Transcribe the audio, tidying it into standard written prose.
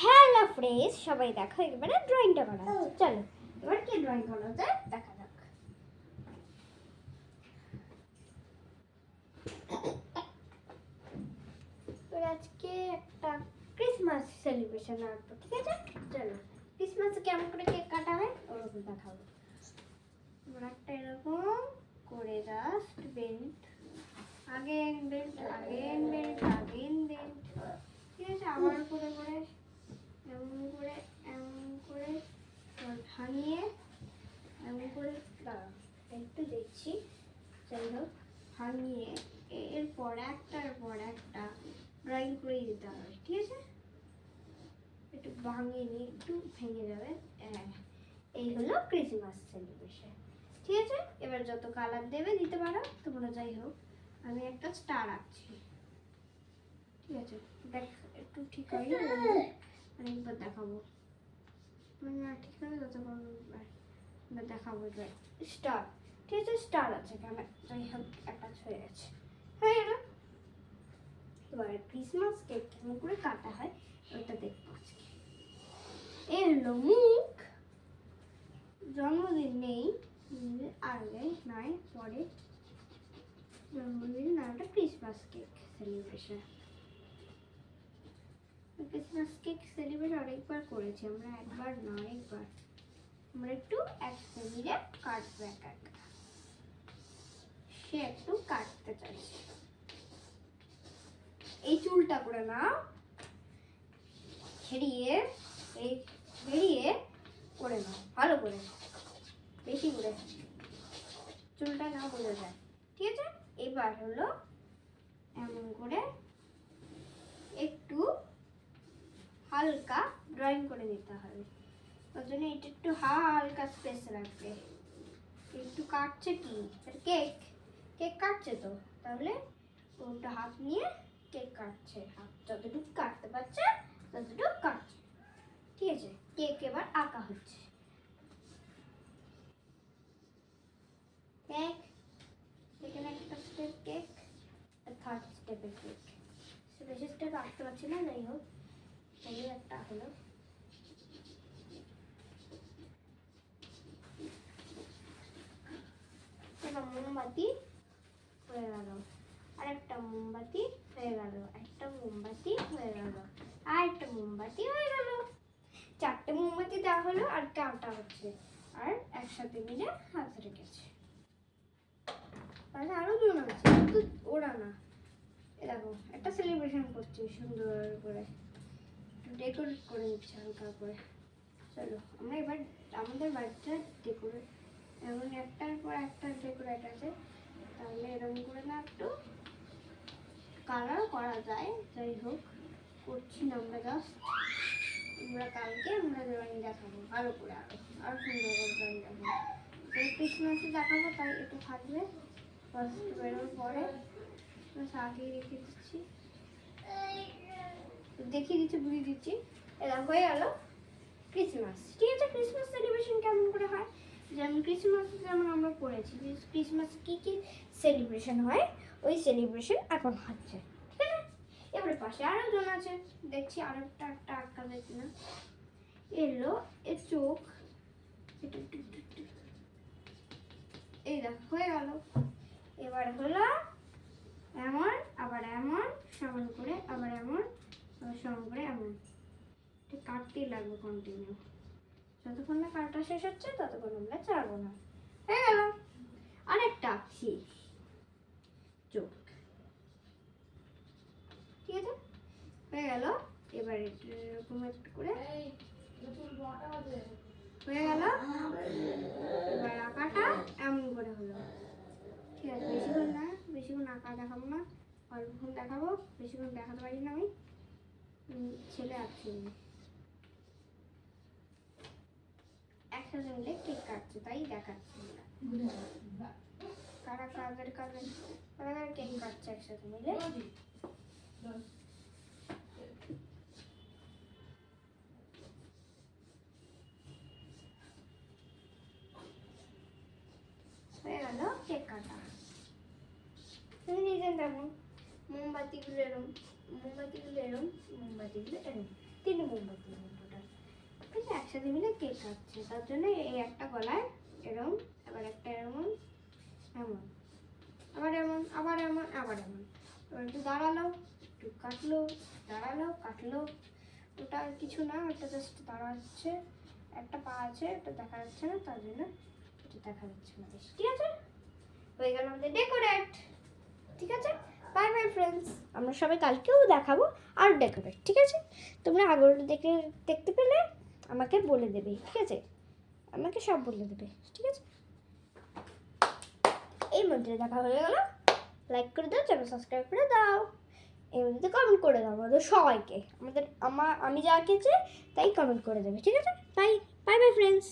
Hello friends, সবাই দেখো এবারে ড্রয়িংটা করা হচ্ছে। চলো এবার কি ড্রয়িং করা যায় দেখা যাক। তো আজকে একটা ক্রিসমাস সেলিব্রেশন আনবো, ঠিক আছে? চলো ক্রিসমাসে কেমন করে কেক কাটা হয় ওরকম দেখাবো। আমরা একটা এরকম করে just belt again belt again belt again belt, ঠিক আছে? আবার করে করে এমন করে ভাঙিয়ে এমন করে দাঁড়াও একটু দেখছি। যাই হোক, ভাঙিয়ে এরপর একটার পর একটা ড্রয়িং করে দিতে হবে, ঠিক আছে? একটু ভাঙিয়ে নিয়ে একটু ভেঙে যাবে। এই হলো ক্রিসমাস সেলিব্রেশন, ঠিক আছে? এবার যত কালার দেবে দিতে পারো তোমরা। যাই হোক, আমি একটা স্টার আঁকছি, ঠিক আছে? দেখ একটু ঠিক হয় অনেকবার দেখাবো, না ঠিক হবে ততক্ষণ দেখাবো। এবার স্টার, ঠিক আছে? স্টার আছে এখানে। যাই হোক, একটা হয়ে গেছে, হয়ে গেল। এবার ক্রিসমাস কেক কেমন করে কাটা হয় ওটা দেখবো আজকে। এই হলো মুখ। জন্মদিন নেই, আগে নয় পরে জন্মদিন, না ওটা Christmas cake celebration. Christmas cake celebration অনেকবার করেছি আমরা, একবার না অনেকবার। আমরা একটু একটু মিলে কাটবো, একা একা সে একটু কাটতে চাইছে। এই চুলটা করে নাও, ছেড়িয়ে এই বেরিয়ে করে নাও ভালো করে, বেশি করে চুলটা না বোঝা যায়, ঠিক আছে? এবার হলো এমন করে একটু হালকা ড্রয়িং করে দিতে হবে। ওর জন্য এটা একটু হালকা স্পেস রাখবে। একটু কাটছে কি কেক, কেক কাটছে তো, তাহলে ওটা হাত নিয়ে কেক কাটছে, হাত যতটুকু কাটতে পারছে ততটুকু কাটছে, ঠিক আছে? কেক এবার আঁকা হচ্ছে। কেক, এখানে একটা স্টেপ কেক, থার্ড স্টেপের কেক। বেশি স্টেপ আঁকতে পারছি না, যাই হোক এই একটা হলো। এবার মোমবাতি হয়ে গেল, আরেকটা মোমবাতি হয়ে গেল, একটা মোমবাতি হয়ে গেল, আর একটা মোমবাতি হয়ে গেল। চারটে মোমবাতি দেওয়া হলো, আর কাটা হচ্ছে, আর একসাথে মিলে হাত রেখেছে। তাহলে আরো জন আছে কিন্তু ওরা না। এ দেখো একটা সেলিব্রেশন করছি সুন্দর করে, ডেকোরেট করে নিচ্ছে হালকা করে। চলো আমরা এবার আমাদের বাড়িটা ডেকোরেট, এমন একটার পর একটা ডেকোরেট আছে, তাহলে এরকম করে না একটু কালার করা যায়। যাই হোক, করছি না আমরা জাস্ট। আমরা কালকে আমরা ড্রয়িং দেখাবো ভালো করে, আরো সুন্দর করে ড্রয়িং দেখাবো। ক্রিসমাসে দেখাবো, তাই একটু থাকবে। ফার্স্ট বেরোর পরে আগেই রেখে দিচ্ছি, দেখিয়ে দিচ্ছি, বুঝিয়ে দিচ্ছি। এরা হয়ে গেল ক্রিসমাস, ঠিক আছে? ক্রিসমাস সেলিব্রেশন কেমন করে হয়, যেমন ক্রিসমাস যেমন আমরা পড়েছি ক্রিসমাস কি কি সেলিব্রেশন হয়, ওই সেলিব্রেশন এখন হচ্ছে, ঠিক আছে? এবারে পাশে আরো জন আছে, দেখছি আরো একটা আটকা দেখি না। এলো এর চোখ, এই দেখ হয়ে গেল। এবার হলো এমন, আবার এমন, সমান করে আবার এমন, আবার সমান করে এমন। ঠিক কাটতেই লাগবে কন্টিনিউ, যতক্ষণ না কাটা শেষ হচ্ছে ততক্ষণ আমরা ছাড়বো না। হয়ে গেল। আরেকটা আঁকছি চোখ, ঠিক আছে? হয়ে গেল। এবার এরকম একটু করে হয়ে গেল। এবার আঁকাটা এমন করে হলো, ঠিক আছে? বেশিক্ষণ না, বেশিক্ষণ আঁকা দেখাবো না, অল্পক্ষণ দেখাবো, বেশিক্ষণ দেখাতে পারি না আমি, ছেলে আঁকছি। একসাথে মিলে কেক কাটছে তাই দেখাচ্ছি কারা কাদের কাদের কারা কেক কাটছে একসাথে মিলে। হয়ে গেল কেক কাটা। তুমি নিজে তেমন মোমবাতিগুলো এরম, মোমবাতিগুলো এরম, মোমবাতিগুলো এরম, তিনটে মোমবাতি একসাথে মিলে কেক কাটছে, তার জন্য এই একটা গলায় এরম, আবার একটা এমন, এমন, আবার এমন, আবার এমন, আবার এমন। এবার একটু দাঁড়ালো, একটু কাটলো, দাঁড়ালো, কাটলো। ওটা আর কিছু না, ওটা জাস্ট দাঁড়াচ্ছে, একটা পা আছে, ওটা দেখা যাচ্ছে না, তার জন্য এটা দেখা যাচ্ছে না বেশি। ঠিক আছে, হয়ে গেল আমাদের ডেকোরেট। ঠিক আছে, বাই বাই ফ্রেন্ডস। আমরা সবাই কালকেও দেখাবো আর ডেকোরেট। ঠিক আছে, তোমরা আগরটা দেখতে পেলে আমাকে বলে দেবে। ঠিক আছে, আমাকে সব বলে দেবে। ঠিক আছে, এই মধ্যে দেখা হয়ে গেল। লাইক করে দাও, চ্যানেল সাবস্ক্রাইব করে দাও, এর মধ্যে কমেন্ট করে দাও আমাদের সবাইকে। আমি যা আঁকেছি তাই কমেন্ট করে দেবে। ঠিক আছে, বাই বাই বাই ফ্রেন্ডস।